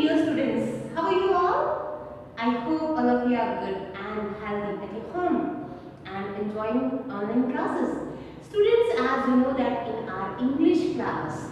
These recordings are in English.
dear students. How are you all? I hope all of you are good and healthy at your home and enjoying online classes. Students, as you know that in our English class,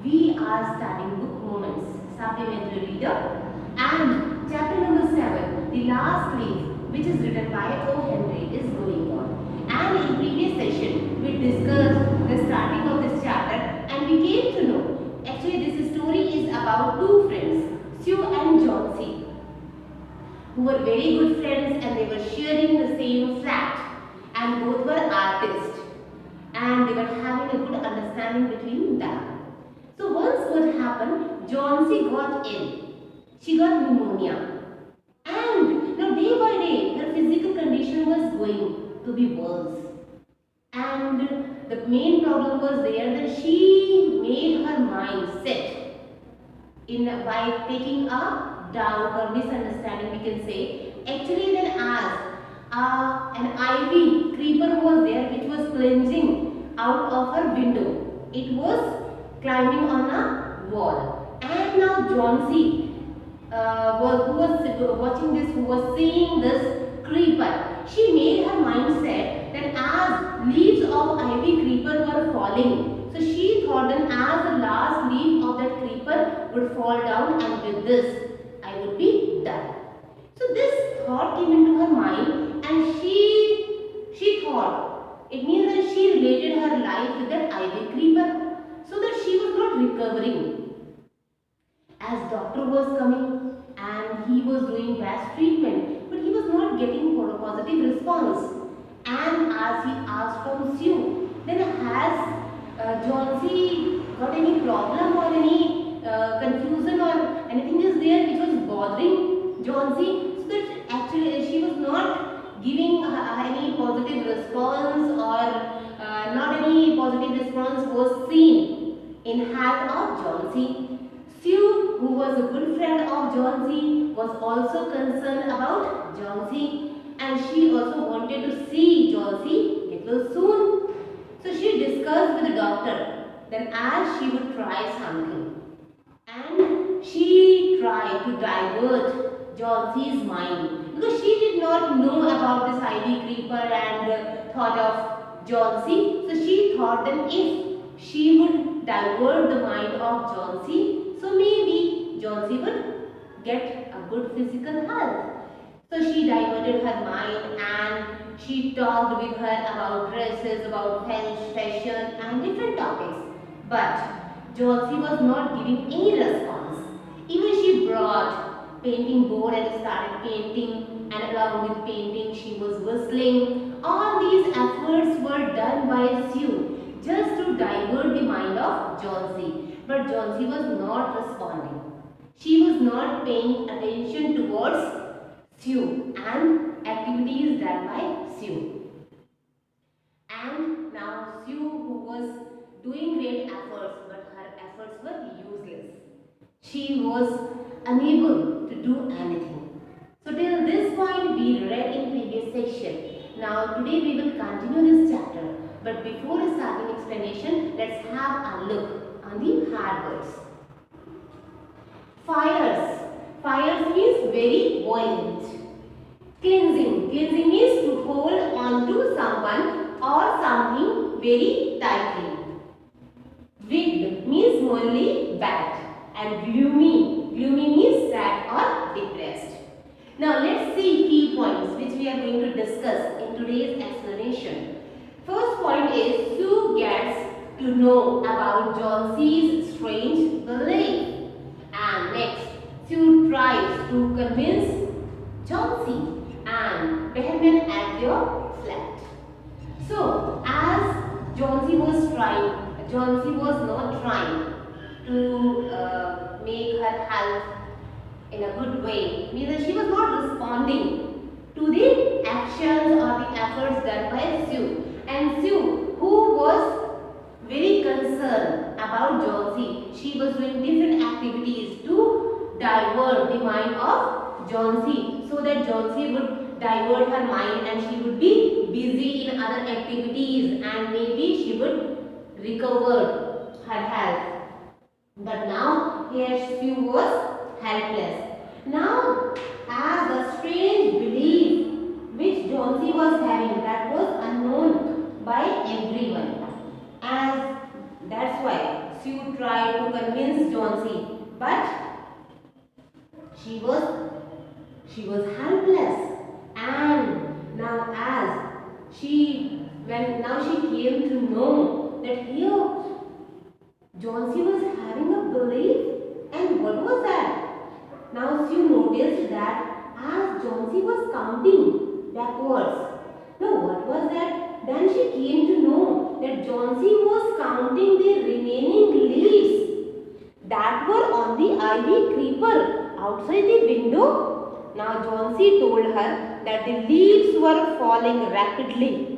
we are studying book Moments, Supplementary Reader, and chapter number 7, The Last Leaf, which is written by O. Henry, is going on. And in previous session, we discussed the starting of this chapter and we came to know actually this story is about two friends, Sue and John C, who were very good friends and they were sharing the same flat and both were artists and they were having a good understanding between them. So once what happened, John C got ill. She got pneumonia and now day by day her physical condition was going to be worse. And the main problem was there that she made her mind set in by taking a doubt or misunderstanding, we can say. Actually, then as an ivy creeper was there which was plunging out of her window. It was climbing on a wall. And now John C, who was watching this, who was seeing this creeper, she made her mind set that as leaves of ivy creeper were falling, so she thought that as the last leaf of that creeper would fall down and with this I would be done. So this thought came into her mind and she thought, it means that she related her life with that ivy creeper so that she was not recovering. As doctor was coming and he was doing best treatment, but he was not getting a positive response. And as he asked from Sue, then has John C got any problem or any confusion or anything is there which was bothering John C? So that actually she was not giving any positive response or not any positive response was seen in health of John C. Sue, who was a good friend of John C, was also concerned about John C, and she also wanted to see John C little soon. So she discussed with the doctor then as she would try something, and she tried to divert John C's mind because she did not know about this ivy creeper and thought of John C. So she thought that if she would divert the mind of John C, so maybe John C would get a good physical health. So she diverted her mind and she talked with her about dresses, about health, fashion and different topics. But John C was not giving any response. Even she brought painting board and started painting, and along with painting she was whistling. All these efforts were done by Sue just to divert the mind of John C. But John C was not responding. She was not paying attention towards Sue and activities done by Sue. And now Sue, who was doing great efforts, but her efforts were useless. She was unable to do anything. So till this point we read in previous section. Now today we will continue this chapter. But before starting explanation, let's have a look on the hard words. Fires. Fires means very violent. Cleansing. Cleansing means to hold on to someone or something very tightly. Wicked means morally bad. And gloomy. Gloomy means sad or depressed. Now let's see key points which we are going to discuss in today's explanation. First point is Sue gets to know about John C's strange belief. And next, Sue tries to convince John C and Benjamin at their flat. So, as John C was not trying to make her health in a good way. Means she was not responding to the actions or the efforts done by Sue. And Sue, who was very concerned about John C, she was doing different activities to divert the mind of John C, so that John C would divert her mind and she would be busy in other activities and maybe she would recover her health. But now here Sue was helping helpless. Now, as a strange belief which Johnsy was having, that was unknown by everyone. As that's why Sue tried to convince Johnsy, but she was helpless. And now as now she came to know that here Johnsy was having a belief, and what was that? Now Sue noticed that as Johnsy was counting backwards, now what was that? Then she came to know that Johnsy was counting the remaining leaves that were on the ivy creeper outside the window. Now Johnsy told her that the leaves were falling rapidly.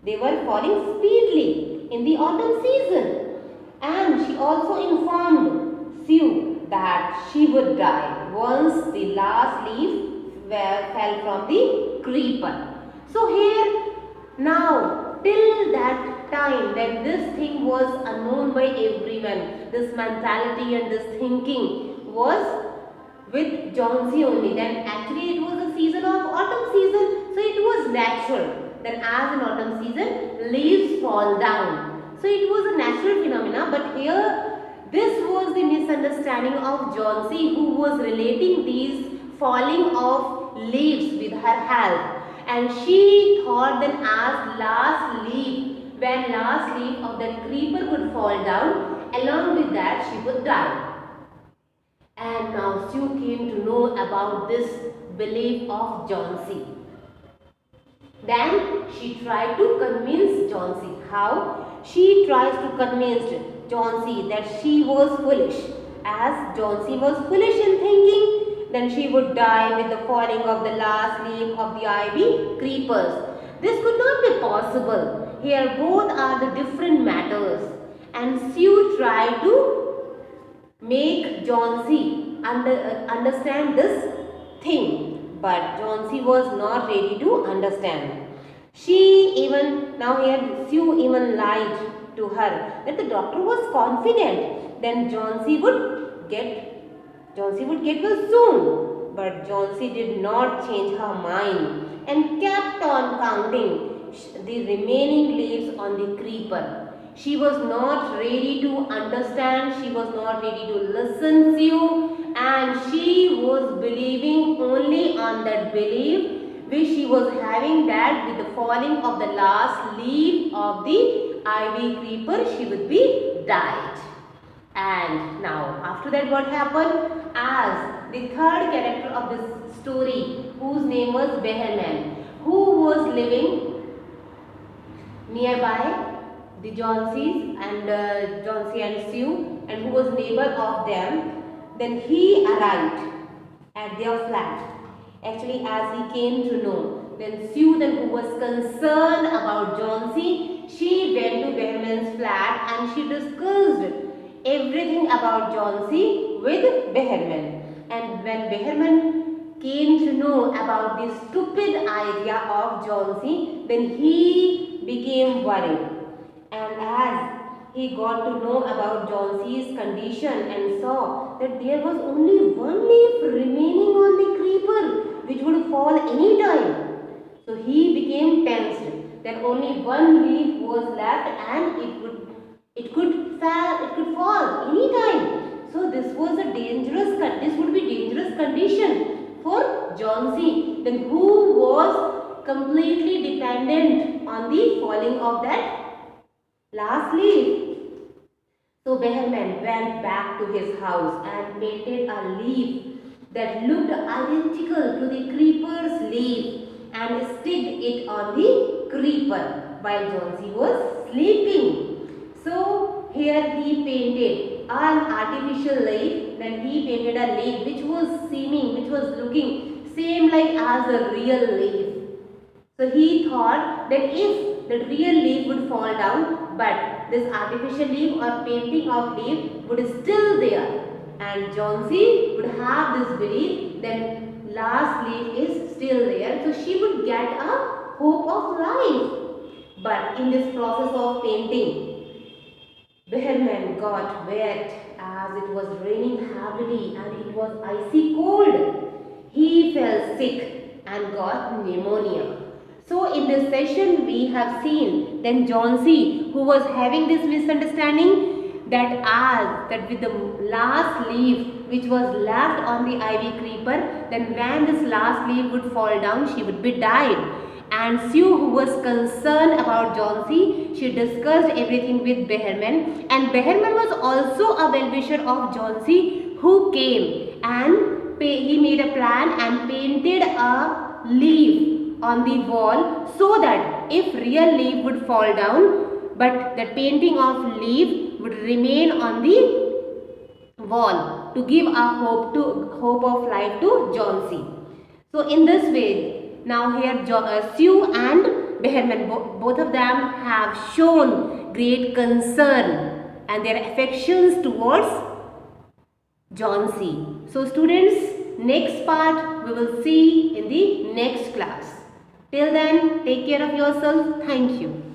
They were falling speedily in the autumn season. And she also informed Sue that she would die once the last leaf fell from the creeper. So here now, till that time when this thing was unknown by everyone, this mentality and this thinking was with Johnsy only. Then actually it was a season of autumn season, so it was natural. Then as in autumn season, leaves fall down. So it was a natural phenomena, but here this was the misunderstanding of Johnsy, who was relating these falling of leaves with her health. And she thought that as when last leaf of that creeper would fall down, along with that she would die. And now Sue came to know about this belief of Johnsy. Then she tried to convince Johnsy. How? She tries to convince Johnsy that she was foolish. As Johnsy was foolish in thinking, then she would die with the falling of the last leaf of the ivy creepers. This could not be possible. Here both are the different matters. And Sue tried to make Johnsy understand this thing. But Johnsy was not ready to understand. Sue even lied to her that the doctor was confident. Then Johnsy would get well soon. But Johnsy did not change her mind and kept on counting the remaining leaves on the creeper. She was not ready to understand. She was not ready to listen to you, and she was believing only on that belief which she was having, that with the falling of the last leaf of the ivy creeper she would be died. And now after that what happened? As the third character of this story, whose name was Behrman, who was living nearby the Johnsys and Johnsy and Sue, and who was neighbor of them, then he arrived at their flat. Actually, as he came to know, then Sue, who was concerned about Johnsy, she went to Behrman's flat and she discussed everything about Johnsy with Behrman. And when Behrman came to know about this stupid idea of Johnsy, then he became worried. And as he got to know about Johnsy's condition and saw that there was only one leaf remaining on the creeper which would fall any time. So he became tensed that only one leaf was left and it could fall any time. So this would be dangerous condition for Johnsy, then who was completely dependent on the falling of that last leaf. So Behrman went back to his house and painted a leaf that looked identical to the creeper's leaf and sticked it on the creeper while Johnsy was sleeping. So here he painted an artificial leaf, then he painted a leaf which was looking same like as a real leaf. So he thought that if the real leaf would fall down, but this artificial leaf or painting of leaf would still there, and Johnsy would have this belief that last leaf is still there, so she would get a hope of life. But in this process of painting, Behrman got wet as it was raining heavily and it was icy cold, he fell sick and got pneumonia. So in this session we have seen then John C, who was having this misunderstanding, that with the last leaf which was left on the ivy creeper, then when this last leaf would fall down, she would be died. And Sue, who was concerned about John C, she discussed everything with Behrman, and Behrman was also a well-wisher of John C, who came and he made a plan and painted a leaf on the wall so that if real leaf would fall down, but the painting of leaf would remain on the wall to give a hope of life to John C. So in this way, now here Sue and Behrman, both of them have shown great concern and their affections towards John C. So students, next part we will see in the next class. Till then, take care of yourself. Thank you.